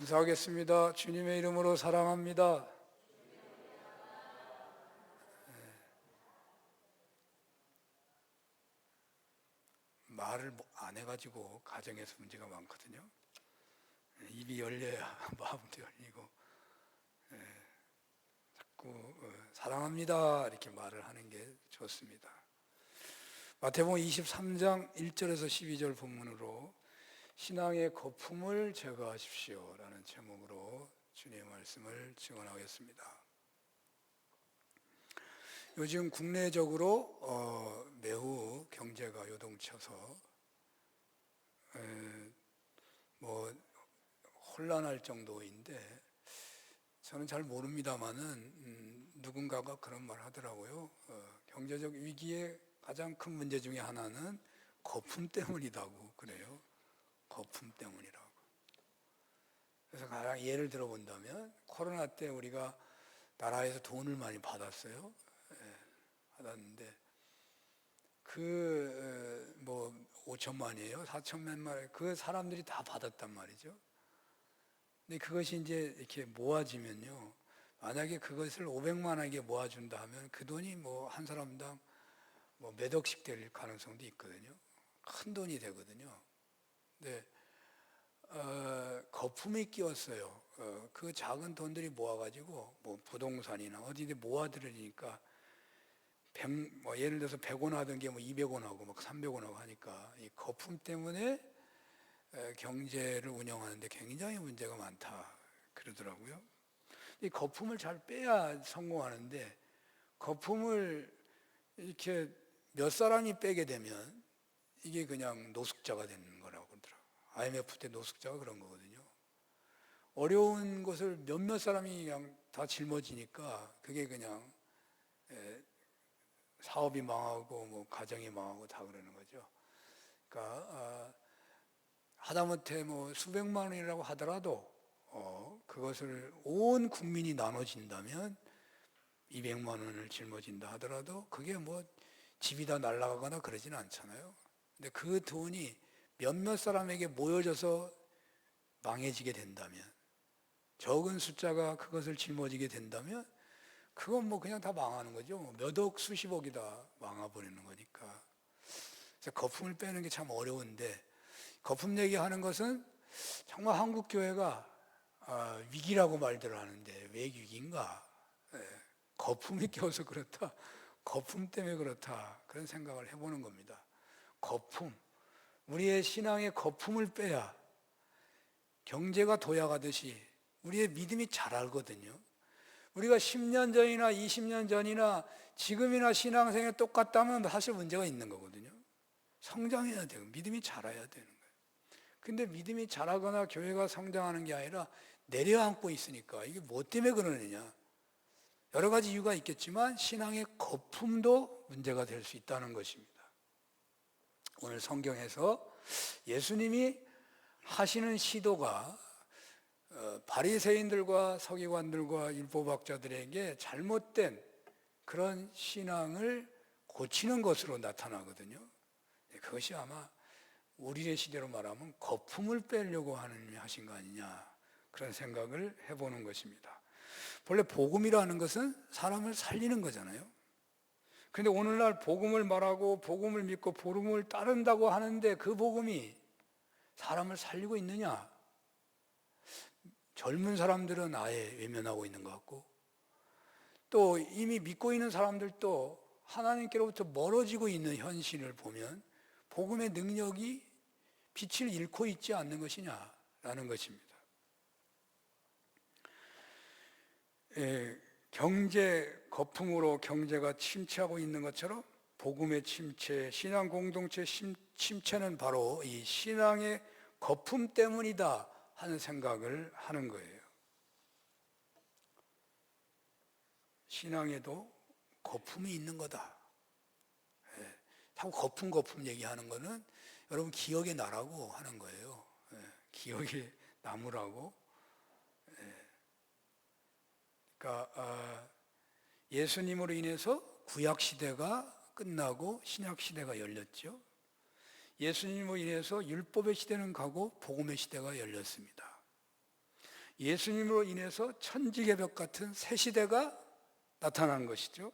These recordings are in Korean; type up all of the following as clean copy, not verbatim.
인사하겠습니다. 주님의 이름으로 사랑합니다. 말을 안 해가지고 가정에서 문제가 많거든요. 입이 열려야 마음도 열리고, 자꾸 사랑합니다 이렇게 말을 하는 게 좋습니다. 마태복음 23장 1절에서 12절 본문으로 신앙의 거품을 제거하십시오 라는 제목으로 주님의 말씀을 증언하겠습니다. 요즘 국내적으로 매우 경제가 요동쳐서 혼란할 정도인데, 저는 잘 모릅니다만은 누군가가 그런 말 하더라고요. 경제적 위기의 가장 큰 문제 중에 하나는 거품 때문이라고 그래요. 거품 때문이라고. 그래서 가장 예를 들어본다면, 코로나 때 우리가 나라에서 돈을 많이 받았어요. 받았는데 5천만이에요, 4천만, 그 사람들이 다 받았단 말이죠. 근데 그것이 이제 이렇게 모아지면요, 만약에 그것을 500만 원에게 모아준다 하면 그 돈이 한 사람당 몇 억씩 될 가능성도 있거든요. 큰 돈이 되거든요. 근데 거품이 끼었어요. 그 작은 돈들이 모아가지고 부동산이나 어디에 모아들으니까 예를 들어서 100원 하던 게 200원 하고 300원 하고 하니까 이 거품 때문에 경제를 운영하는데 굉장히 문제가 많다 그러더라고요. 이 거품을 잘 빼야 성공하는데, 거품을 이렇게 몇 사람이 빼게 되면 이게 그냥 노숙자가 되는 거라고 그러더라고요. IMF 때 노숙자가 그런 거거든요. 어려운 것을 몇몇 사람이 그냥 다 짊어지니까 그게 그냥 사업이 망하고 가정이 망하고 다 그러는 거죠. 그러니까 하다못해 수백만 원이라고 하더라도 그것을 온 국민이 나눠진다면 200만 원을 짊어진다 하더라도 그게 집이 다 날아가거나 그러지는 않잖아요. 근데 그 돈이 몇몇 사람에게 모여져서 망해지게 된다면, 적은 숫자가 그것을 짊어지게 된다면 그건 그냥 다 망하는 거죠. 몇 억, 수십억이 다 망해버리는 거니까. 그래서 거품을 빼는 게 참 어려운데, 거품 얘기하는 것은 정말 한국 교회가 위기라고 말들 하는데 왜 위기인가? 거품이 껴서 그렇다, 거품 때문에 그렇다, 그런 생각을 해보는 겁니다. 거품, 우리의 신앙의 거품을 빼야 경제가 도약하듯이 우리의 믿음이 자라거든요. 우리가 10년 전이나 20년 전이나 지금이나 신앙생활이 똑같다면 사실 문제가 있는 거거든요. 성장해야 돼요. 믿음이 자라야 되는 거예요. 근데 믿음이 자라거나 교회가 성장하는 게 아니라 내려앉고 있으니까 이게 뭐 때문에 그러느냐? 여러 가지 이유가 있겠지만 신앙의 거품도 문제가 될 수 있다는 것입니다. 오늘 성경에서 예수님이 하시는 시도가 바리새인들과 서기관들과 율법학자들에게 잘못된 그런 신앙을 고치는 것으로 나타나거든요. 그것이 아마 우리의 시대로 말하면 거품을 빼려고 하느님이 하신 거 아니냐, 그런 생각을 해보는 것입니다. 본래 복음이라는 것은 사람을 살리는 거잖아요. 그런데 오늘날 복음을 말하고 복음을 믿고 복음을 따른다고 하는데 그 복음이 사람을 살리고 있느냐? 젊은 사람들은 아예 외면하고 있는 것 같고, 또 이미 믿고 있는 사람들도 하나님께로부터 멀어지고 있는 현실을 보면 복음의 능력이 빛을 잃고 있지 않는 것이냐라는 것입니다. 경제 거품으로 경제가 침체하고 있는 것처럼 복음의 침체, 신앙 공동체 침체는 바로 이 신앙의 거품 때문이다 하는 생각을 하는 거예요. 신앙에도 거품이 있는 거다. 자꾸 거품 얘기하는 거는 여러분 기억의 나라고 하는 거예요. 기억의 나무라고. 그러니까 예수님으로 인해서 구약 시대가 끝나고 신약 시대가 열렸죠. 예수님으로 인해서 율법의 시대는 가고 복음의 시대가 열렸습니다. 예수님으로 인해서 천지개벽 같은 새 시대가 나타나는 것이죠.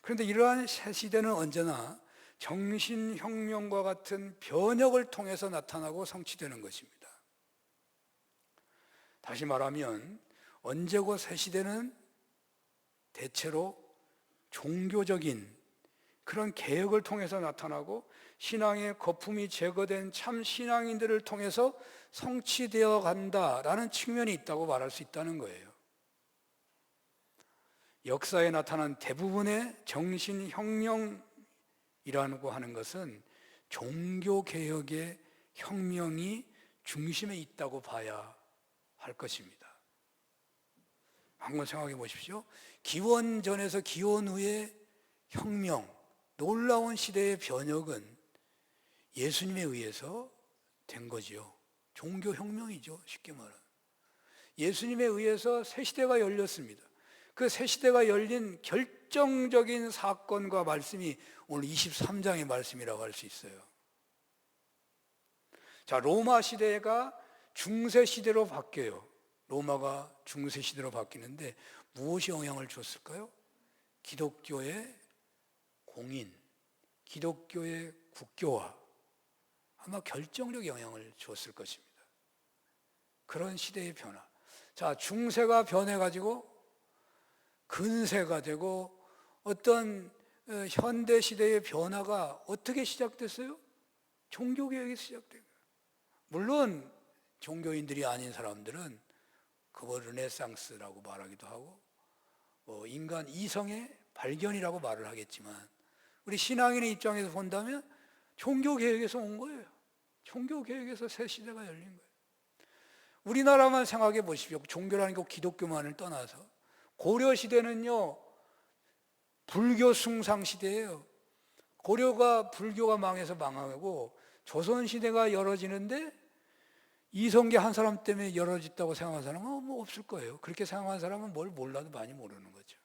그런데 이러한 새 시대는 언제나 정신혁명과 같은 변혁을 통해서 나타나고 성취되는 것입니다. 다시 말하면 언제고 새 시대는 대체로 종교적인 그런 개혁을 통해서 나타나고 신앙의 거품이 제거된 참 신앙인들을 통해서 성취되어 간다라는 측면이 있다고 말할 수 있다는 거예요. 역사에 나타난 대부분의 정신혁명이라고 하는 것은 종교개혁의 혁명이 중심에 있다고 봐야 할 것입니다. 한번 생각해 보십시오. 기원 전에서 기원 후의 혁명, 놀라운 시대의 변혁은 예수님에 의해서 된 거지요. 종교혁명이죠, 쉽게 말하면. 예수님에 의해서 새 시대가 열렸습니다. 그 새 시대가 열린 결정적인 사건과 말씀이 오늘 23장의 말씀이라고 할 수 있어요. 자, 로마 시대가 중세 시대로 바뀌어요. 로마가 중세 시대로 바뀌는데 무엇이 영향을 줬을까요? 기독교의 공인, 기독교의 국교화, 아마 결정적 영향을 줬을 것입니다. 그런 시대의 변화. 자, 중세가 변해가지고 근세가 되고 어떤 현대 시대의 변화가 어떻게 시작됐어요? 종교개혁이 시작된 거예요. 물론 종교인들이 아닌 사람들은 그걸 르네상스라고 말하기도 하고 인간 이성의 발견이라고 말을 하겠지만 우리 신앙인의 입장에서 본다면 종교개혁에서 온 거예요. 종교개혁에서 새 시대가 열린 거예요. 우리나라만 생각해 보십시오. 종교라는 게 기독교만을 떠나서 고려시대는요 불교 숭상시대예요. 고려가 불교가 망해서 망하고 조선시대가 열어지는데 이성계 한 사람 때문에 열어졌다고 생각하는 사람은 뭐 없을 거예요. 그렇게 생각하는 사람은 뭘 몰라도 많이 모르는 거죠.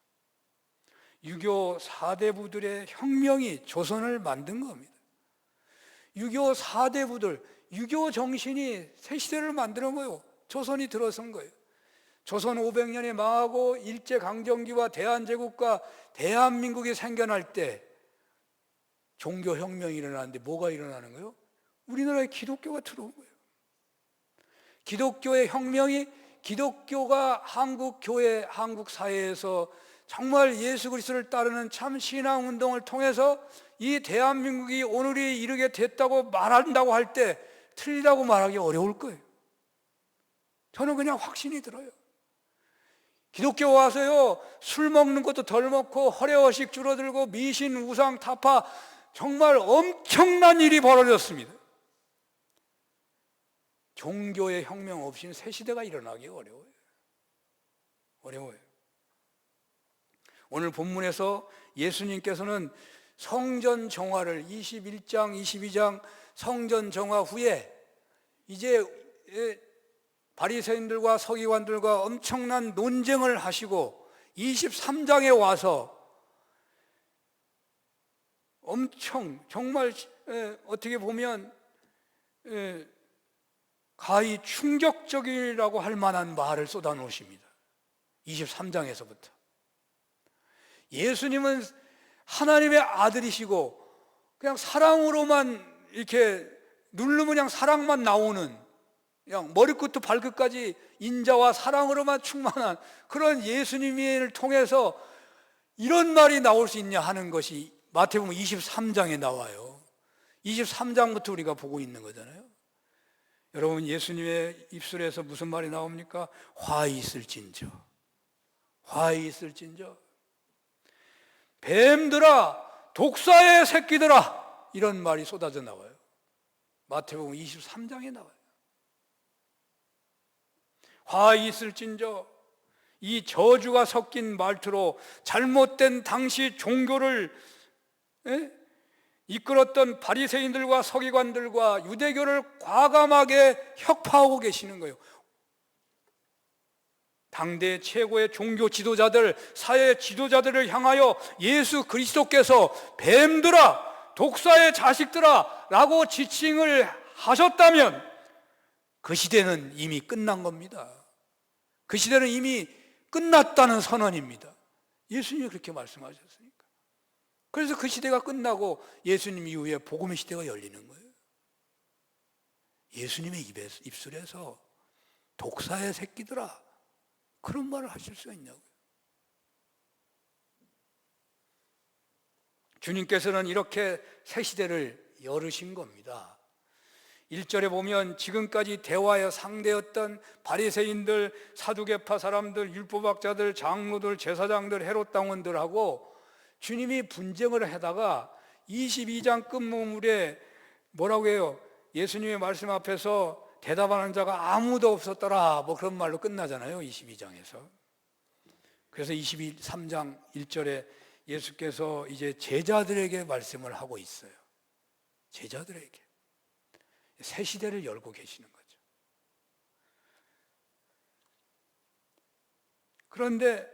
유교 4대 부들의 혁명이 조선을 만든 겁니다. 유교 4대 부들, 유교 정신이 새 시대를 만드는 거예요. 조선이 들어선 거예요. 조선 500년이 망하고 일제강점기와 대한제국과 대한민국이 생겨날 때 종교혁명이 일어나는데 뭐가 일어나는 거예요? 우리나라에 기독교가 들어온 거예요. 기독교의 혁명이 기독교가 한국 교회, 한국 사회에서 정말 예수 그리스도를 따르는 참 신앙 운동을 통해서 이 대한민국이 오늘이 이르게 됐다고 말한다고 할 때 틀리다고 말하기 어려울 거예요. 저는 그냥 확신이 들어요. 기독교 와서요 술 먹는 것도 덜 먹고 허례허식 줄어들고 미신, 우상, 타파 정말 엄청난 일이 벌어졌습니다. 종교의 혁명 없이는 새 시대가 일어나기 어려워요. 어려워요. 오늘 본문에서 예수님께서는 성전 정화를 21장, 22장 성전 정화 후에 이제 바리새인들과 서기관들과 엄청난 논쟁을 하시고 23장에 와서 엄청 정말 어떻게 보면 가히 충격적이라고 할 만한 말을 쏟아놓으십니다. 23장에서부터 예수님은 하나님의 아들이시고 그냥 사랑으로만 이렇게 누르면 그냥 사랑만 나오는 그냥 머리끝부터 발끝까지 인자와 사랑으로만 충만한 그런 예수님을 통해서 이런 말이 나올 수 있냐 하는 것이 마태복음 23장에 나와요. 23장부터 우리가 보고 있는 거잖아요. 여러분 예수님의 입술에서 무슨 말이 나옵니까? 화이 있을진저, 화이 있을진저, 뱀들아, 독사의 새끼들아, 이런 말이 쏟아져 나와요. 마태복음 23장에 나와요. 화이 있을진저, 이 저주가 섞인 말투로 잘못된 당시 종교를 이끌었던 바리새인들과 서기관들과 유대교를 과감하게 혁파하고 계시는 거예요. 당대 최고의 종교 지도자들, 사회 지도자들을 향하여 예수 그리스도께서 뱀들아, 독사의 자식들아 라고 지칭을 하셨다면 그 시대는 이미 끝난 겁니다. 그 시대는 이미 끝났다는 선언입니다. 예수님이 그렇게 말씀하셨으니까. 그래서 그 시대가 끝나고 예수님 이후에 복음의 시대가 열리는 거예요. 예수님의 입술에서 독사의 새끼들아, 그런 말을 하실 수 있냐고요. 주님께서는 이렇게 새 시대를 열으신 겁니다. 1절에 보면 지금까지 대화의 상대였던 바리새인들, 사두개파 사람들, 율법학자들, 장로들, 제사장들, 헤롯 당원들하고 주님이 분쟁을 하다가 22장 끝문물에 뭐라고 해요? 예수님의 말씀 앞에서 대답하는 자가 아무도 없었더라, 뭐 그런 말로 끝나잖아요, 22장에서. 그래서 23장 1절에 예수께서 이제 제자들에게 말씀을 하고 있어요. 제자들에게 새 시대를 열고 계시는 거죠. 그런데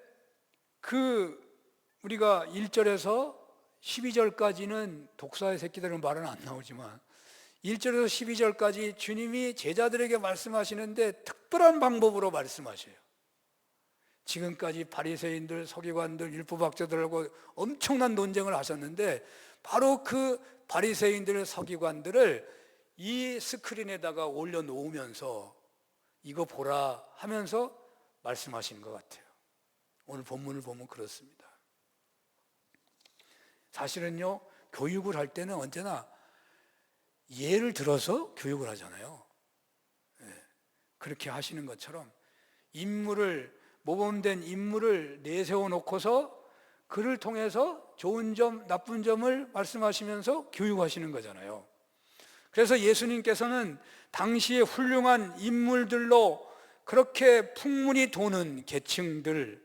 우리가 1절에서 12절까지는 독사의 새끼들은 말은 안 나오지만 1절에서 12절까지 주님이 제자들에게 말씀하시는데 특별한 방법으로 말씀하셔요. 지금까지 바리새인들, 서기관들, 율법학자들하고 엄청난 논쟁을 하셨는데 바로 그 바리새인들, 서기관들을 이 스크린에다가 올려놓으면서 이거 보라 하면서 말씀하시는 것 같아요. 오늘 본문을 보면 그렇습니다. 사실은요, 교육을 할 때는 언제나 예를 들어서 교육을 하잖아요. 그렇게 하시는 것처럼 모범된 인물을 내세워 놓고서 그를 통해서 좋은 점, 나쁜 점을 말씀하시면서 교육하시는 거잖아요. 그래서 예수님께서는 당시에 훌륭한 인물들로 그렇게 풍문이 도는 계층들을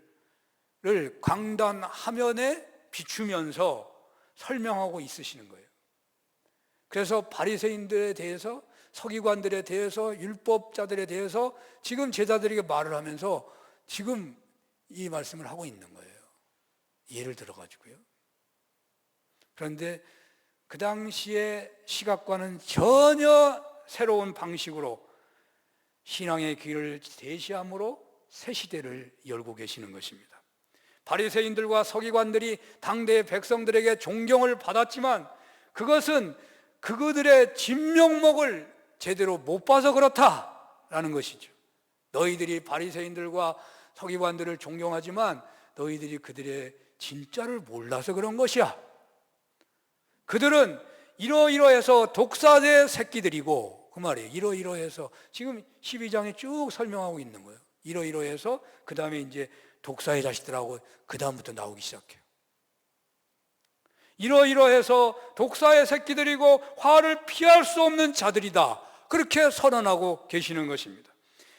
강단 화면에 비추면서 설명하고 있으시는 거예요. 그래서 바리새인들에 대해서, 서기관들에 대해서, 율법자들에 대해서 지금 제자들에게 말을 하면서 지금 이 말씀을 하고 있는 거예요. 예를 들어가지고요. 그런데 그 당시의 시각과는 전혀 새로운 방식으로 신앙의 길을 제시함으로 새 시대를 열고 계시는 것입니다. 바리새인들과 서기관들이 당대의 백성들에게 존경을 받았지만 그것은 그들의 진면목을 제대로 못 봐서 그렇다라는 것이죠. 너희들이 바리새인들과 서기관들을 존경하지만 너희들이 그들의 진짜를 몰라서 그런 것이야. 그들은 이러이러해서 독사의 새끼들이고, 그 말이에요. 이러이러해서 지금 12장에 쭉 설명하고 있는 거예요. 이러이러해서 그 다음에 이제 독사의 자식들하고 그 다음부터 나오기 시작해요. 이러이러해서 독사의 새끼들이고 화를 피할 수 없는 자들이다, 그렇게 선언하고 계시는 것입니다.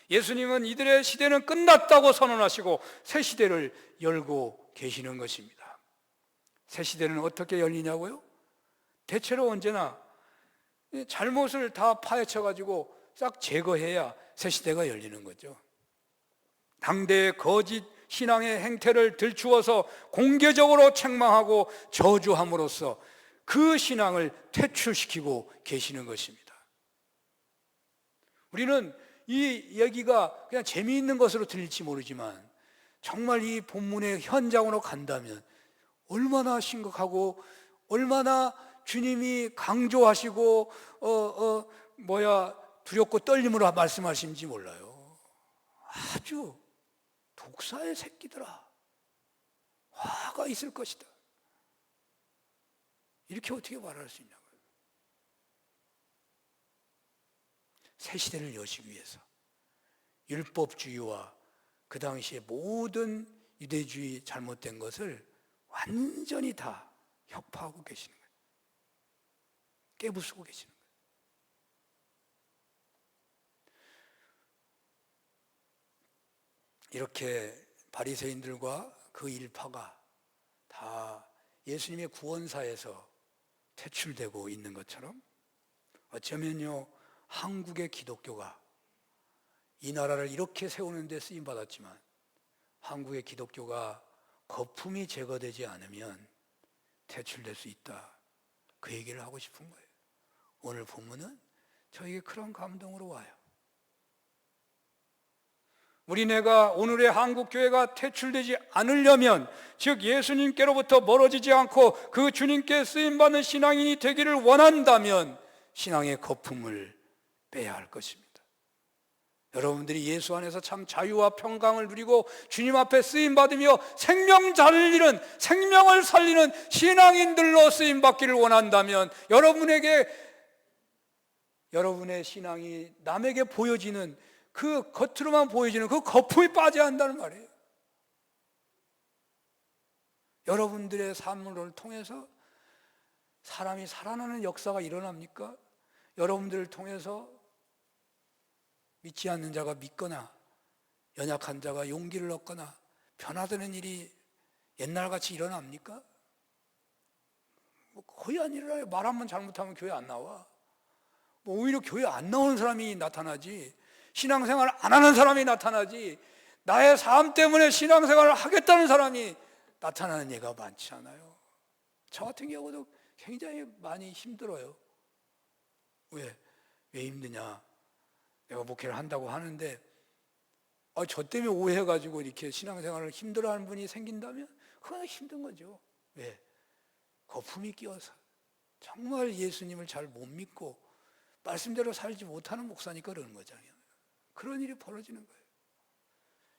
예수님은 이들의 시대는 끝났다고 선언하시고 새 시대를 열고 계시는 것입니다. 새 시대는 어떻게 열리냐고요? 대체로 언제나 잘못을 다 파헤쳐가지고 싹 제거해야 새 시대가 열리는 거죠. 당대의 거짓 신앙의 행태를 들추어서 공개적으로 책망하고 저주함으로써 그 신앙을 퇴출시키고 계시는 것입니다. 우리는 이 얘기가 그냥 재미있는 것으로 들릴지 모르지만 정말 이 본문의 현장으로 간다면 얼마나 심각하고 얼마나 주님이 강조하시고 두렵고 떨림으로 말씀하시는지 몰라요. 아주 독사의 새끼들아, 화가 있을 것이다, 이렇게 어떻게 말할 수 있냐고요. 새 시대를 여시기 위해서 율법주의와 그 당시에 모든 유대주의 잘못된 것을 완전히 다 혁파하고 계시는 거예요. 깨부수고 계시는 거예요. 이렇게 바리새인들과 그 일파가 다 예수님의 구원사에서 퇴출되고 있는 것처럼 어쩌면요, 한국의 기독교가 이 나라를 이렇게 세우는 데 쓰임받았지만 한국의 기독교가 거품이 제거되지 않으면 퇴출될 수 있다, 그 얘기를 하고 싶은 거예요. 오늘 본문은 저에게 그런 감동으로 와요. 우리네가 오늘의 한국교회가 퇴출되지 않으려면, 즉 예수님께로부터 멀어지지 않고 그 주님께 쓰임받는 신앙인이 되기를 원한다면 신앙의 거품을 빼야 할 것입니다. 여러분들이 예수 안에서 참 자유와 평강을 누리고 주님 앞에 쓰임받으며 생명을 살리는 신앙인들로 쓰임받기를 원한다면 여러분의 신앙이 남에게 보여지는, 그 겉으로만 보여지는 그 거품이 빠져야 한다는 말이에요. 여러분들의 삶을 통해서 사람이 살아나는 역사가 일어납니까? 여러분들을 통해서 믿지 않는 자가 믿거나 연약한 자가 용기를 얻거나 변화되는 일이 옛날같이 일어납니까? 거의 안 일어나요. 말 한번 잘못하면 교회 안 나와. 오히려 교회 안 나오는 사람이 나타나지, 신앙생활 안 하는 사람이 나타나지, 나의 삶 때문에 신앙생활을 하겠다는 사람이 나타나는 예가 많지 않아요. 저 같은 경우도 굉장히 많이 힘들어요. 왜 힘드냐? 내가 목회를 한다고 하는데 저 때문에 오해해가지고 이렇게 신앙생활을 힘들어하는 분이 생긴다면 그건 힘든 거죠. 왜? 거품이 끼어서 정말 예수님을 잘 못 믿고 말씀대로 살지 못하는 목사니까 그러는 거잖아요. 그런 일이 벌어지는 거예요.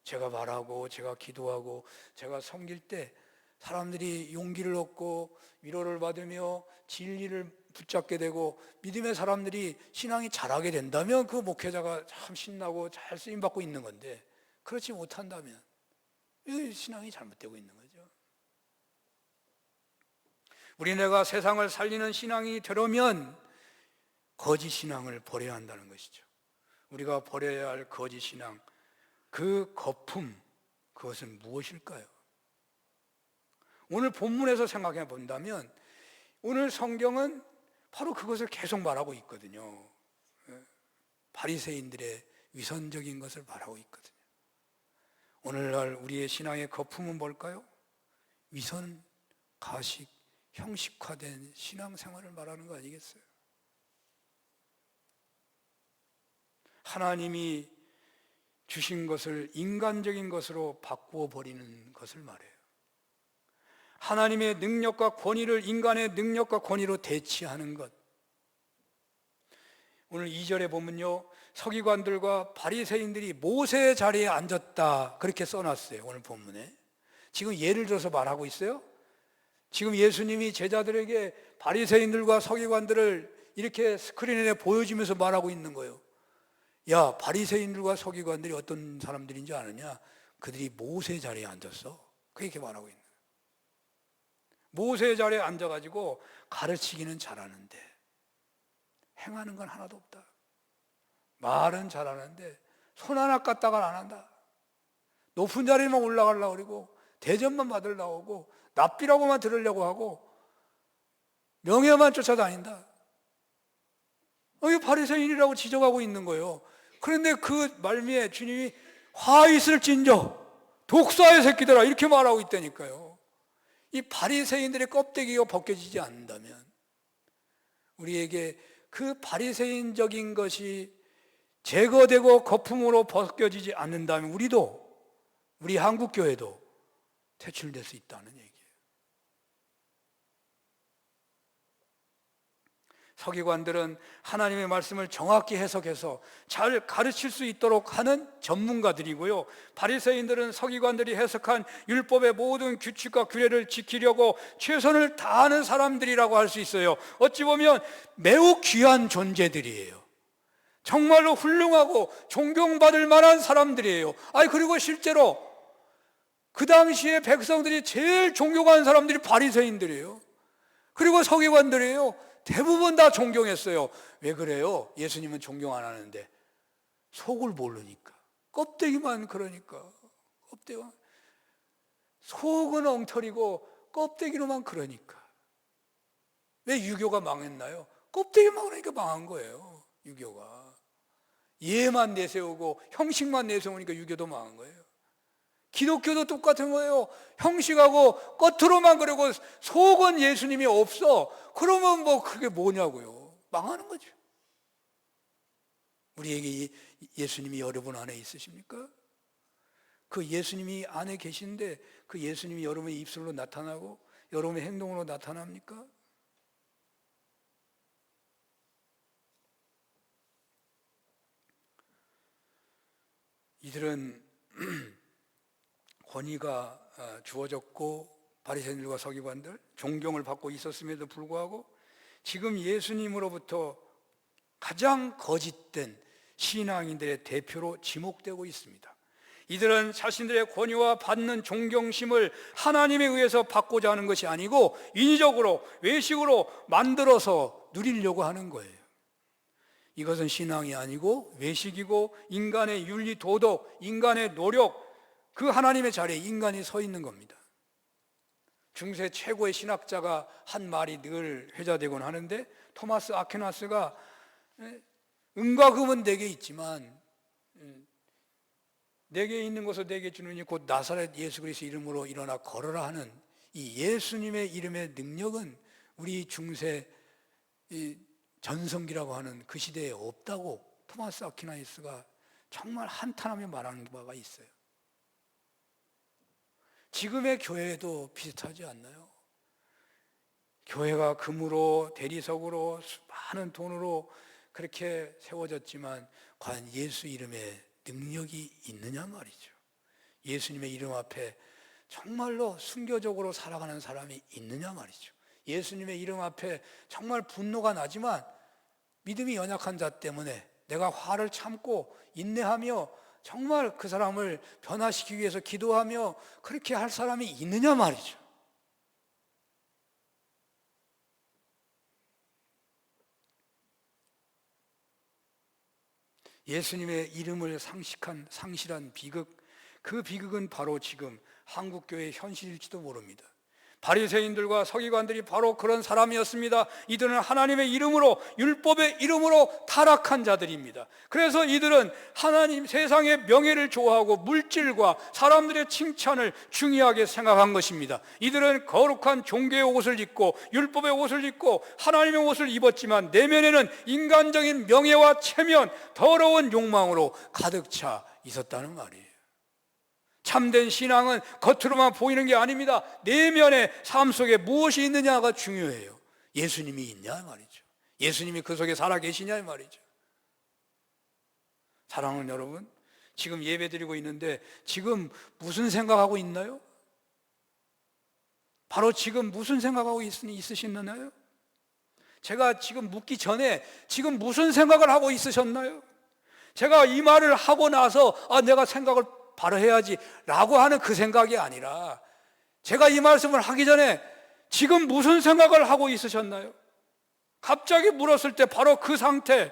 제가 말하고 제가 기도하고 제가 섬길 때 사람들이 용기를 얻고 위로를 받으며 진리를 붙잡게 되고 믿음의 사람들이 신앙이 자라게 된다면 그 목회자가 참 신나고 잘 쓰임받고 있는 건데, 그렇지 못한다면 신앙이 잘못되고 있는 거죠. 우리네가 세상을 살리는 신앙이 되려면 거짓 신앙을 버려야 한다는 것이죠. 우리가 버려야 할 거짓 신앙, 그 거품, 그것은 무엇일까요? 오늘 본문에서 생각해 본다면 오늘 성경은 바로 그것을 계속 말하고 있거든요. 바리새인들의 위선적인 것을 말하고 있거든요. 오늘날 우리의 신앙의 거품은 뭘까요? 위선, 가식, 형식화된 신앙생활을 말하는 거 아니겠어요? 하나님이 주신 것을 인간적인 것으로 바꾸어 버리는 것을 말해요. 하나님의 능력과 권위를 인간의 능력과 권위로 대치하는 것. 오늘 2절에 보면요, 서기관들과 바리새인들이 모세의 자리에 앉았다, 그렇게 써놨어요. 오늘 본문에 지금 예를 들어서 말하고 있어요. 지금 예수님이 제자들에게 바리새인들과 서기관들을 이렇게 스크린에 보여주면서 말하고 있는 거예요. 야, 바리새인들과 서기관들이 어떤 사람들인지 아느냐? 그들이 모세의 자리에 앉았어. 그렇게 말하고 있는 거예요. 모세의 자리에 앉아가지고 가르치기는 잘하는데 행하는 건 하나도 없다. 말은 잘하는데 손 하나 까딱을 안 한다. 높은 자리에만 올라가려고 그러고 대접만 받으려고 하고 납비라고만 들으려고 하고 명예만 쫓아다닌다. 이게 바리새인이라고 지적하고 있는 거예요. 그런데 그 말미에 주님이 화 있을진저 독사의 새끼들아, 이렇게 말하고 있다니까요. 이 바리새인들의 껍데기가 벗겨지지 않는다면, 우리에게 그 바리새인적인 것이 제거되고 거품으로 벗겨지지 않는다면 우리 한국교회도 퇴출될 수 있다는 얘기예요. 서기관들은 하나님의 말씀을 정확히 해석해서 잘 가르칠 수 있도록 하는 전문가들이고요, 바리새인들은 서기관들이 해석한 율법의 모든 규칙과 규례를 지키려고 최선을 다하는 사람들이라고 할 수 있어요. 어찌 보면 매우 귀한 존재들이에요. 정말로 훌륭하고 존경받을 만한 사람들이에요. 그리고 실제로 그 당시에 백성들이 제일 존경하는 사람들이 바리새인들이에요. 그리고 서기관들이에요. 대부분 다 존경했어요. 왜 그래요? 예수님은 존경 안 하는데 속을 모르니까. 껍데기만 그러니까. 껍데기만. 속은 엉터리고 껍데기로만 그러니까. 왜 유교가 망했나요? 껍데기만 그러니까 망한 거예요. 유교가. 예만 내세우고 형식만 내세우니까 유교도 망한 거예요. 기독교도 똑같은 거예요. 형식하고 겉으로만 그러고 속은 예수님이 없어. 그러면 그게 뭐냐고요. 망하는 거죠. 우리에게 예수님이 여러분 안에 있으십니까? 그 예수님이 안에 계신데 그 예수님이 여러분의 입술로 나타나고 여러분의 행동으로 나타납니까? 이들은 권위가 주어졌고 바리새인들과 서기관들 존경을 받고 있었음에도 불구하고 지금 예수님으로부터 가장 거짓된 신앙인들의 대표로 지목되고 있습니다. 이들은 자신들의 권위와 받는 존경심을 하나님에 의해서 받고자 하는 것이 아니고 인위적으로 외식으로 만들어서 누리려고 하는 거예요. 이것은 신앙이 아니고 외식이고 인간의 윤리 도덕, 인간의 노력, 그 하나님의 자리에 인간이 서 있는 겁니다. 중세 최고의 신학자가 한 말이 늘 회자되곤 하는데, 토마스 아퀴나스가 은과 금은 내게 있지만 내게 있는 것을 내게 주느니 곧 나사렛 예수 그리스도 이름으로 일어나 걸어라 하는 이 예수님의 이름의 능력은 우리 중세 이 전성기라고 하는 그 시대에 없다고 토마스 아퀴나스가 정말 한탄하며 말하는 바가 있어요. 지금의 교회도 비슷하지 않나요? 교회가 금으로 대리석으로 많은 돈으로 그렇게 세워졌지만 과연 예수 이름에 능력이 있느냐 말이죠. 예수님의 이름 앞에 정말로 순교적으로 살아가는 사람이 있느냐 말이죠. 예수님의 이름 앞에 정말 분노가 나지만 믿음이 연약한 자 때문에 내가 화를 참고 인내하며 정말 그 사람을 변화시키기 위해서 기도하며 그렇게 할 사람이 있느냐 말이죠. 예수님의 이름을 상실한 비극, 그 비극은 바로 지금 한국교회의 현실일지도 모릅니다. 바리새인들과 서기관들이 바로 그런 사람이었습니다. 이들은 하나님의 이름으로, 율법의 이름으로 타락한 자들입니다. 그래서 이들은 하나님, 세상의 명예를 좋아하고 물질과 사람들의 칭찬을 중요하게 생각한 것입니다. 이들은 거룩한 종교의 옷을 입고 율법의 옷을 입고 하나님의 옷을 입었지만 내면에는 인간적인 명예와 체면, 더러운 욕망으로 가득 차 있었다는 말이에요. 참된 신앙은 겉으로만 보이는 게 아닙니다. 내면의 삶 속에 무엇이 있느냐가 중요해요. 예수님이 있냐 말이죠. 예수님이 그 속에 살아계시냐 말이죠. 사랑하는 여러분, 지금 예배드리고 있는데 지금 무슨 생각하고 있나요? 바로 지금 무슨 생각하고 있으시나요? 제가 지금 묻기 전에 지금 무슨 생각을 하고 있으셨나요? 제가 이 말을 하고 나서 내가 생각을 바로 해야지 라고 하는 그 생각이 아니라 제가 이 말씀을 하기 전에 지금 무슨 생각을 하고 있으셨나요? 갑자기 물었을 때 바로 그 상태,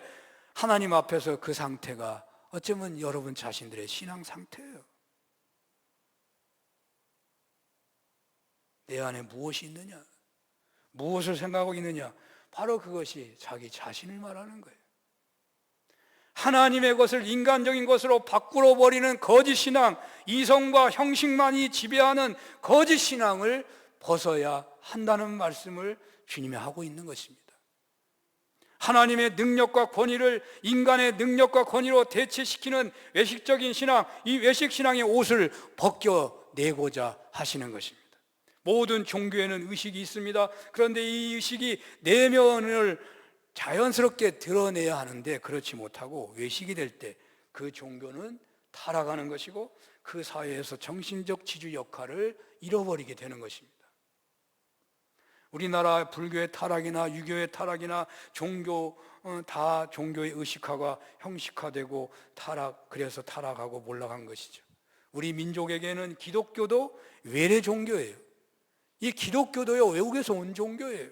하나님 앞에서 그 상태가 어쩌면 여러분 자신들의 신앙 상태예요. 내 안에 무엇이 있느냐? 무엇을 생각하고 있느냐? 바로 그것이 자기 자신을 말하는 거예요. 하나님의 것을 인간적인 것으로 바꾸어 버리는 거짓 신앙, 이성과 형식만이 지배하는 거짓 신앙을 벗어야 한다는 말씀을 주님이 하고 있는 것입니다. 하나님의 능력과 권위를 인간의 능력과 권위로 대체시키는 외식적인 신앙, 이 외식 신앙의 옷을 벗겨내고자 하시는 것입니다. 모든 종교에는 의식이 있습니다. 그런데 이 의식이 내면을 자연스럽게 드러내야 하는데 그렇지 못하고 외식이 될 때 그 종교는 타락하는 것이고 그 사회에서 정신적 지주 역할을 잃어버리게 되는 것입니다. 우리나라 불교의 타락이나 유교의 타락이나 종교 다 종교의 의식화가 형식화되고 그래서 타락하고 몰락한 것이죠. 우리 민족에게는 기독교도 외래 종교예요. 이 기독교도요 외국에서 온 종교예요.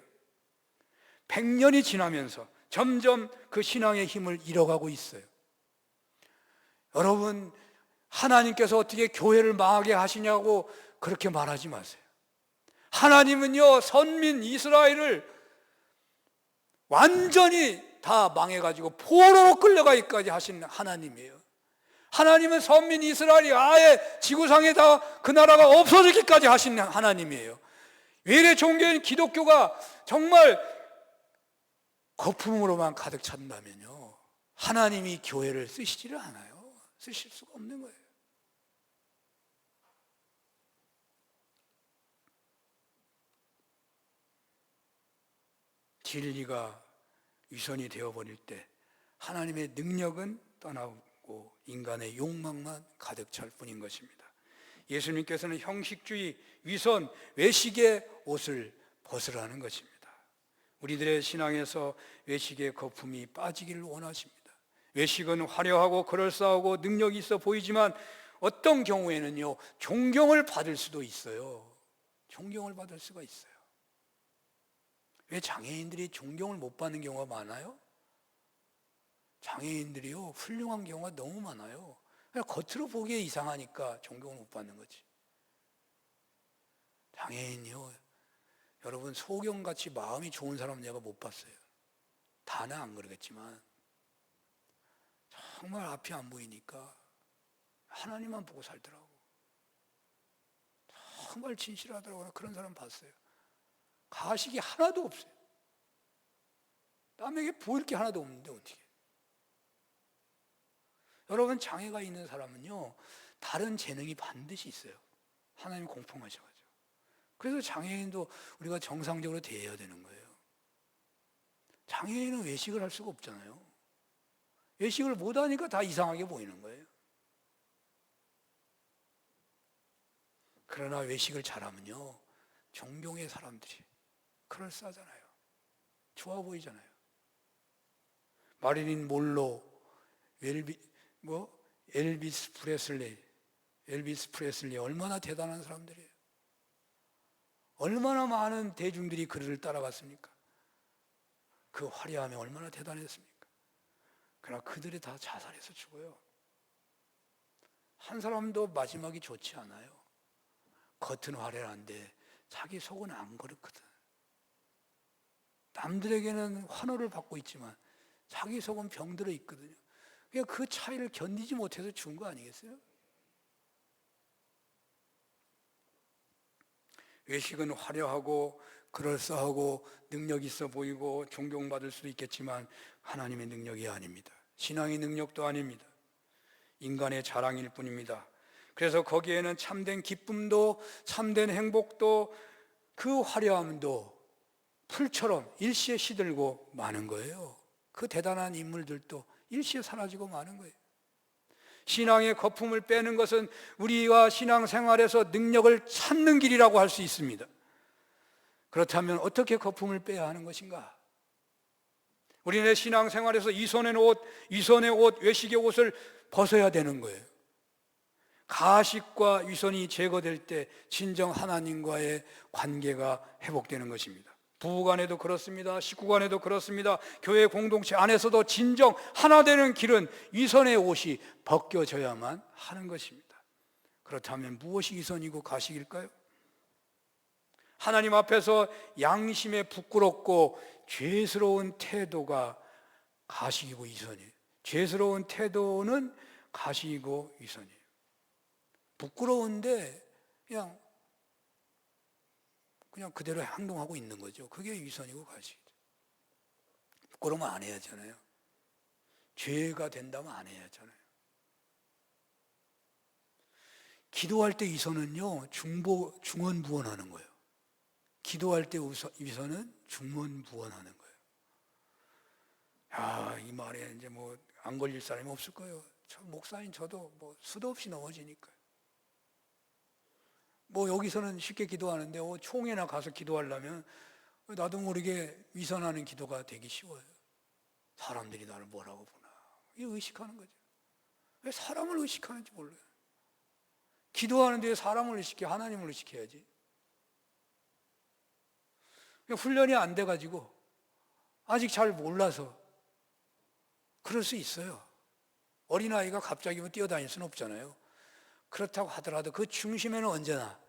100년이 지나면서 점점 그 신앙의 힘을 잃어가고 있어요. 여러분, 하나님께서 어떻게 교회를 망하게 하시냐고 그렇게 말하지 마세요. 하나님은요 선민 이스라엘을 완전히 다 망해가지고 포로로 끌려가기까지 하신 하나님이에요. 하나님은 선민 이스라엘이 아예 지구상에 다 그 나라가 없어지기까지 하신 하나님이에요. 외래 종교인 기독교가 정말 거품으로만 가득 찬다면요 하나님이 교회를 쓰시지를 않아요. 쓰실 수가 없는 거예요. 진리가 위선이 되어버릴 때 하나님의 능력은 떠나고 인간의 욕망만 가득 찰 뿐인 것입니다. 예수님께서는 형식주의, 위선, 외식의 옷을 벗으라는 것입니다. 우리들의 신앙에서 외식의 거품이 빠지기를 원하십니다. 외식은 화려하고 그럴싸하고 능력이 있어 보이지만 어떤 경우에는요, 존경을 받을 수도 있어요. 존경을 받을 수가 있어요. 왜 장애인들이 존경을 못 받는 경우가 많아요? 장애인들이요, 훌륭한 경우가 너무 많아요. 그냥 겉으로 보기에 이상하니까 존경을 못 받는 거지. 장애인이요, 여러분 소경같이 마음이 좋은 사람은 내가 못 봤어요. 다는 안 그러겠지만 정말 앞이 안 보이니까 하나님만 보고 살더라고. 정말 진실하더라고요. 그런 사람 봤어요. 가식이 하나도 없어요. 남에게 보일 게 하나도 없는데 어떻게. 여러분, 장애가 있는 사람은요, 다른 재능이 반드시 있어요. 하나님이 공평하셔가지고. 그래서 장애인도 우리가 정상적으로 대해야 되는 거예요. 장애인은 외식을 할 수가 없잖아요. 외식을 못하니까 다 이상하게 보이는 거예요. 그러나 외식을 잘하면요, 존경의 사람들이 그럴싸하잖아요. 좋아 보이잖아요. 마릴린 몰로, 엘비스 프레슬리 얼마나 대단한 사람들이에요. 얼마나 많은 대중들이 그를 따라갔습니까? 그 화려함이 얼마나 대단했습니까? 그러나 그들이 다 자살해서 죽어요. 한 사람도 마지막이 좋지 않아요. 겉은 화려한데 자기 속은 안 그렇거든. 남들에게는 환호를 받고 있지만 자기 속은 병들어 있거든요. 그냥 그 차이를 견디지 못해서 죽은 거 아니겠어요? 외식은 화려하고 그럴싸하고 능력 있어 보이고 존경받을 수도 있겠지만 하나님의 능력이 아닙니다. 신앙의 능력도 아닙니다. 인간의 자랑일 뿐입니다. 그래서 거기에는 참된 기쁨도 참된 행복도 그 화려함도 풀처럼 일시에 시들고 마는 거예요. 그 대단한 인물들도 일시에 사라지고 마는 거예요. 신앙의 거품을 빼는 것은 우리가 신앙생활에서 능력을 찾는 길이라고 할 수 있습니다. 그렇다면 어떻게 거품을 빼야 하는 것인가? 우리네 신앙생활에서 이손의 옷, 외식의 옷을 벗어야 되는 거예요. 가식과 위선이 제거될 때 진정 하나님과의 관계가 회복되는 것입니다. 부부간에도 그렇습니다. 식구간에도 그렇습니다. 교회 공동체 안에서도 진정 하나 되는 길은 위선의 옷이 벗겨져야만 하는 것입니다. 그렇다면 무엇이 위선이고 가식일까요? 하나님 앞에서 양심에 부끄럽고 죄스러운 태도가 가식이고 위선이에요. 죄스러운 태도는 가식이고 위선이에요. 부끄러운데 그냥 그대로 행동하고 있는 거죠. 그게 위선이고 가식이죠. 부끄러우면 안 해야 하잖아요. 죄가 된다면 안 해야 하잖아요. 기도할 때 위선은요, 중언부언하는 거예요. 기도할 때 위선은 중언부언하는 거예요. 이 말에 이제 안 걸릴 사람이 없을 거예요. 목사인 저도 수도 없이 넘어지니까요. 여기서는 쉽게 기도하는데 총회나 가서 기도하려면 나도 모르게 위선하는 기도가 되기 쉬워요. 사람들이 나를 뭐라고 보나. 이게 의식하는 거죠. 왜 사람을 의식하는지 몰라요. 기도하는데 왜 사람을 의식해? 하나님을 의식해야지. 훈련이 안 돼가지고 아직 잘 몰라서 그럴 수 있어요. 어린아이가 갑자기 뛰어다닐 수는 없잖아요. 그렇다고 하더라도 그 중심에는 언제나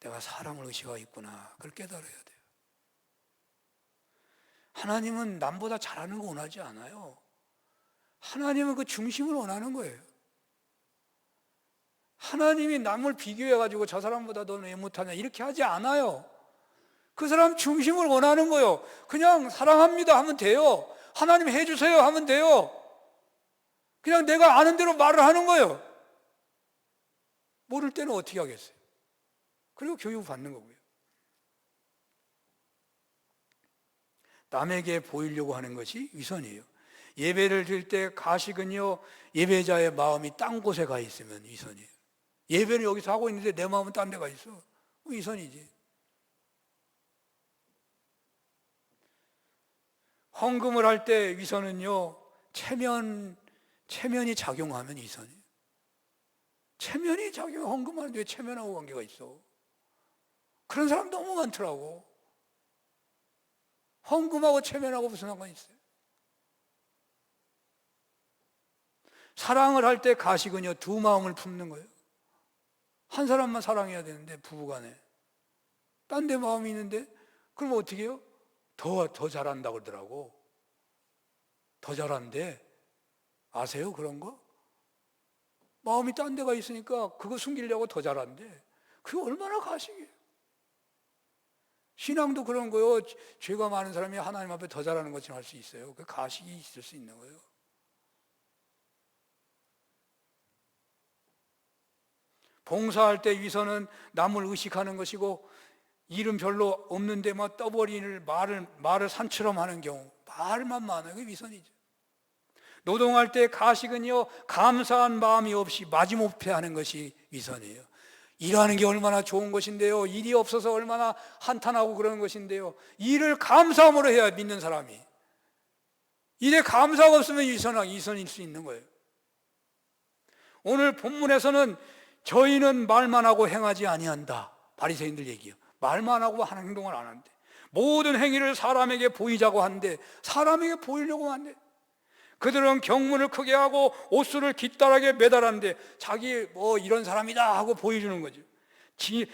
내가 사람을 의식하고 있구나. 그걸 깨달아야 돼요. 하나님은 남보다 잘하는 거 원하지 않아요. 하나님은 그 중심을 원하는 거예요. 하나님이 남을 비교해가지고 저 사람보다 너는 왜 못하냐 이렇게 하지 않아요. 그 사람 중심을 원하는 거예요. 그냥 사랑합니다 하면 돼요. 하나님 해주세요 하면 돼요. 그냥 내가 아는 대로 말을 하는 거예요. 모를 때는 어떻게 하겠어요? 그리고 교육 받는 거고요. 남에게 보이려고 하는 것이 위선이에요. 예배를 드릴 때 가식은요, 예배자의 마음이 딴 곳에 가 있으면 위선이에요. 예배는 여기서 하고 있는데 내 마음은 딴 데 가 있어. 위선이지. 헌금을 할 때 위선은요, 체면이 작용하면 위선이에요. 체면이 작용, 헌금하는데 왜 체면하고 관계가 있어? 그런 사람 너무 많더라고. 헌금하고 체면하고 무슨 상관이 있어요? 사랑을 할 때 가식은요, 두 마음을 품는 거예요. 한 사람만 사랑해야 되는데, 부부간에. 딴 데 마음이 있는데, 그럼 어떻게 해요? 더 잘한다고 그러더라고. 더 잘한대. 아세요? 그런 거? 마음이 딴 데가 있으니까 그거 숨기려고 더 잘한대. 그게 얼마나 가식이에요. 신앙도 그런 거요. 죄가 많은 사람이 하나님 앞에 더 잘하는 것처럼 할 수 있어요. 그 가식이 있을 수 있는 거예요. 봉사할 때 위선은 남을 의식하는 것이고, 일은 별로 없는데 막 떠벌이를 말을 산처럼 하는 경우, 말만 많아요. 그게 위선이죠. 노동할 때 가식은요, 감사한 마음이 없이 마지못해 하는 것이 위선이에요. 일하는 게 얼마나 좋은 것인데요, 일이 없어서 얼마나 한탄하고 그러는 것인데요, 일을 감사함으로 해야 믿는 사람이. 일에 감사가 없으면 위선일 수 있는 거예요. 오늘 본문에서는 저희는 말만 하고 행하지 아니한다, 바리새인들 얘기예요. 말만 하고 하는 행동을 안 하는데, 모든 행위를 사람에게 보이자고 하는데 사람에게 보이려고 하는데, 그들은 경문을 크게 하고 옷수를 깃다랗게 매달았는데 자기 이런 사람이다 하고 보여주는 거죠.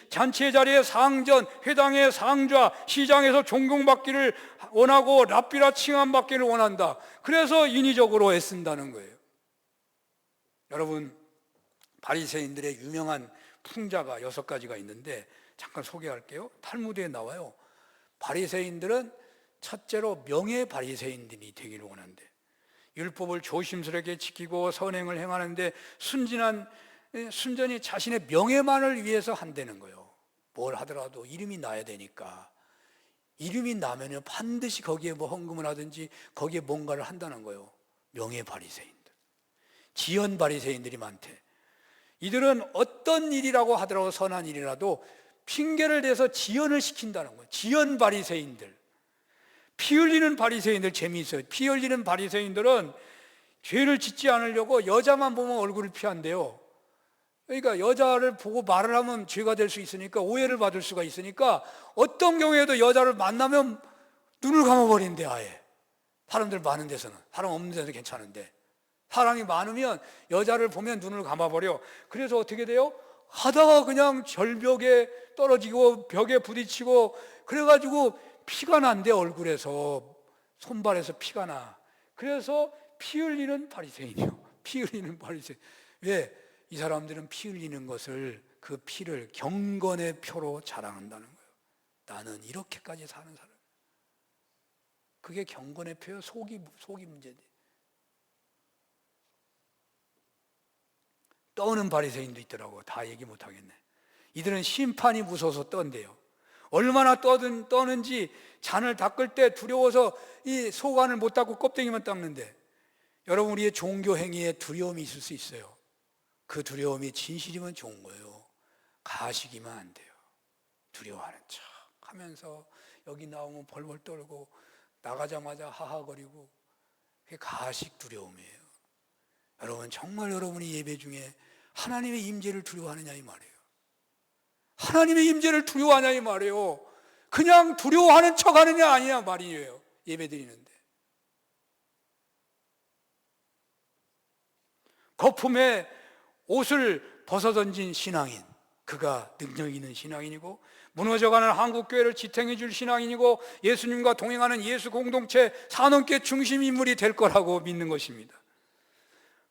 잔치의 자리에 상전, 회당의 상좌, 시장에서 존경받기를 원하고 랍비라 칭함받기를 원한다. 그래서 인위적으로 애쓴다는 거예요. 여러분, 바리새인들의 유명한 풍자가 6가지가 있는데 잠깐 소개할게요. 탈무드에 나와요. 바리새인들은 첫째로 명예 바리새인들이 되기를 원한대. 율법을 조심스럽게 지키고 선행을 행하는데 순전히 자신의 명예만을 위해서 한다는 거예요. 뭘 하더라도 이름이 나야 되니까. 이름이 나면은 반드시 거기에 헌금을 하든지 거기에 뭔가를 한다는 거예요. 명예 바리새인들, 지연 바리새인들이 많대. 이들은 어떤 일이라고 하더라도, 선한 일이라도 핑계를 대서 지연을 시킨다는 거예요. 지연 바리새인들. 피 흘리는 바리새인들 재미있어요. 피 흘리는 바리새인들은 죄를 짓지 않으려고 여자만 보면 얼굴을 피한대요. 그러니까 여자를 보고 말을 하면 죄가 될 수 있으니까, 오해를 받을 수가 있으니까 어떤 경우에도 여자를 만나면 눈을 감아버린대. 아예 사람들 많은 데서는. 사람 없는 데서는 괜찮은데 사람이 많으면 여자를 보면 눈을 감아버려. 그래서 어떻게 돼요? 하다가 그냥 절벽에 떨어지고 벽에 부딪히고 그래가지고 피가 난대. 얼굴에서, 손발에서 피가 나. 그래서 피 흘리는 바리새인이요. 피 흘리는 바리새인. 왜? 이 사람들은 피 흘리는 것을, 그 피를 경건의 표로 자랑한다는 거예요. 나는 이렇게까지 사는 사람. 그게 경건의 표요. 속이 문제지. 떠는 바리새인도 있더라고. 다 얘기 못 하겠네. 이들은 심판이 무서워서 떤대요. 얼마나 떠는지, 잔을 닦을 때 두려워서 이 소관을 못 닦고 껍데기만 닦는데, 여러분, 우리의 종교 행위에 두려움이 있을 수 있어요. 그 두려움이 진실이면 좋은 거예요. 가식이면 안 돼요. 두려워하는 척 하면서 여기 나오면 벌벌 떨고 나가자마자 하하거리고, 그게 가식 두려움이에요. 여러분, 정말 여러분이 예배 중에 하나님의 임재를 두려워하느냐 이 말이에요. 하나님의 임재를 두려워하냐 이 말이에요. 그냥 두려워하는 척 하느냐 아니냐 말이에요. 예배 드리는데 거품에 옷을 벗어던진 신앙인, 그가 능력 있는 신앙인이고, 무너져가는 한국교회를 지탱해 줄 신앙인이고, 예수님과 동행하는 예수 공동체 산업계 중심 인물이 될 거라고 믿는 것입니다.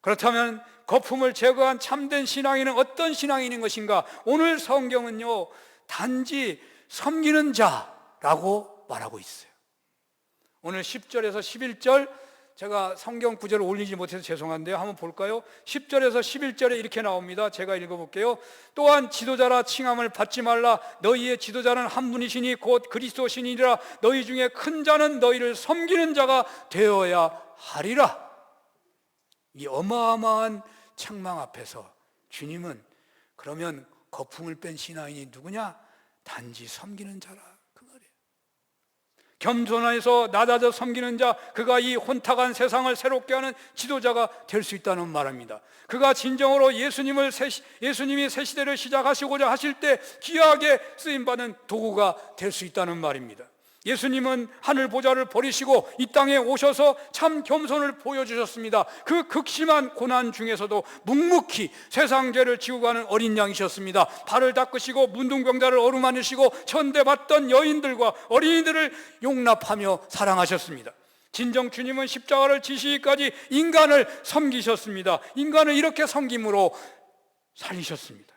그렇다면 거품을 제거한 참된 신앙인은 어떤 신앙인인 것인가? 오늘 성경은요, 단지 섬기는 자라고 말하고 있어요. 오늘 10절에서 11절 제가 성경 구절을 올리지 못해서 죄송한데요, 한번 볼까요? 10절에서 11절에 이렇게 나옵니다. 제가 읽어볼게요. 또한 지도자라 칭함을 받지 말라. 너희의 지도자는 한 분이시니 곧 그리스도시니라. 너희 중에 큰 자는 너희를 섬기는 자가 되어야 하리라. 이 어마어마한 책망 앞에서 주님은 그러면 거품을 뺀 신앙인이 누구냐? 단지 섬기는 자라, 그 말이에요. 겸손해서 낮아져 섬기는 자, 그가 이 혼탁한 세상을 새롭게 하는 지도자가 될 수 있다는 말입니다. 그가 진정으로 예수님이 새 시대를 시작하시고자 하실 때 귀하게 쓰임받은 도구가 될 수 있다는 말입니다. 예수님은 하늘 보좌를 버리시고 이 땅에 오셔서 참 겸손을 보여주셨습니다. 그 극심한 고난 중에서도 묵묵히 세상 죄를 지고 가는 어린 양이셨습니다. 발을 닦으시고 문둥병자를 어루만지시고 천대받던 여인들과 어린이들을 용납하며 사랑하셨습니다. 진정 주님은 십자가를 지시기까지 인간을 섬기셨습니다. 인간을 이렇게 섬김으로 살리셨습니다.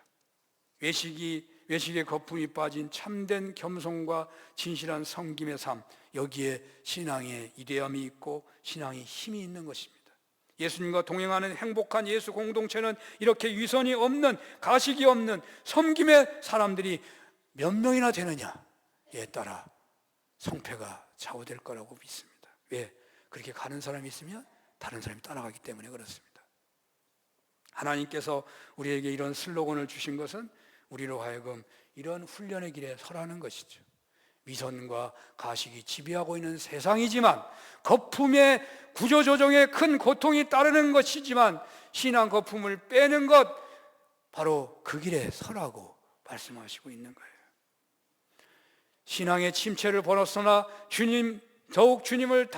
외식의 거품이 빠진 참된 겸손과 진실한 섬김의 삶, 여기에 신앙의 이대함이 있고 신앙의 힘이 있는 것입니다. 예수님과 동행하는 행복한 예수 공동체는 이렇게 위선이 없는, 가식이 없는 섬김의 사람들이 몇 명이나 되느냐에 따라 성패가 좌우될 거라고 믿습니다. 왜? 그렇게 가는 사람이 있으면 다른 사람이 따라가기 때문에 그렇습니다. 하나님께서 우리에게 이런 슬로건을 주신 것은 우리로 하여금 이런 훈련의 길에 서라는 것이죠. 위선과 가식이 지배하고 있는 세상이지만, 거품의 구조조정에 큰 고통이 따르는 것이지만, 신앙 거품을 빼는 것, 바로 그 길에 서라고 말씀하시고 있는 거예요. 신앙의 침체를 벌었으나 더욱 주님을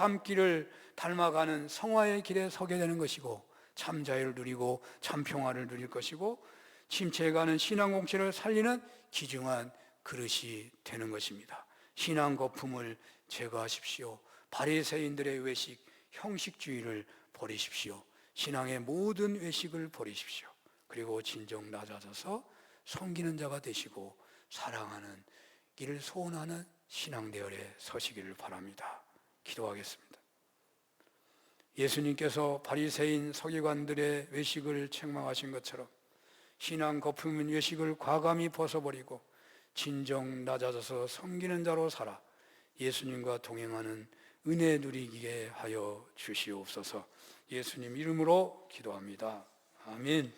닮아가는 성화의 길에 서게 되는 것이고, 참 자유를 누리고 참 평화를 누릴 것이고, 침체해가는 신앙 공체를 살리는 귀중한 그릇이 되는 것입니다. 신앙 거품을 제거하십시오. 바리새인들의 외식, 형식주의를 버리십시오. 신앙의 모든 외식을 버리십시오. 그리고 진정 낮아져서 섬기는 자가 되시고 사랑하는 길을 소원하는 신앙 대열에 서시기를 바랍니다. 기도하겠습니다. 예수님께서 바리새인 서기관들의 외식을 책망하신 것처럼 신앙 거품인 외식을 과감히 벗어버리고 진정 낮아져서 섬기는 자로 살아 예수님과 동행하는 은혜 누리게 하여 주시옵소서. 예수님 이름으로 기도합니다. 아멘.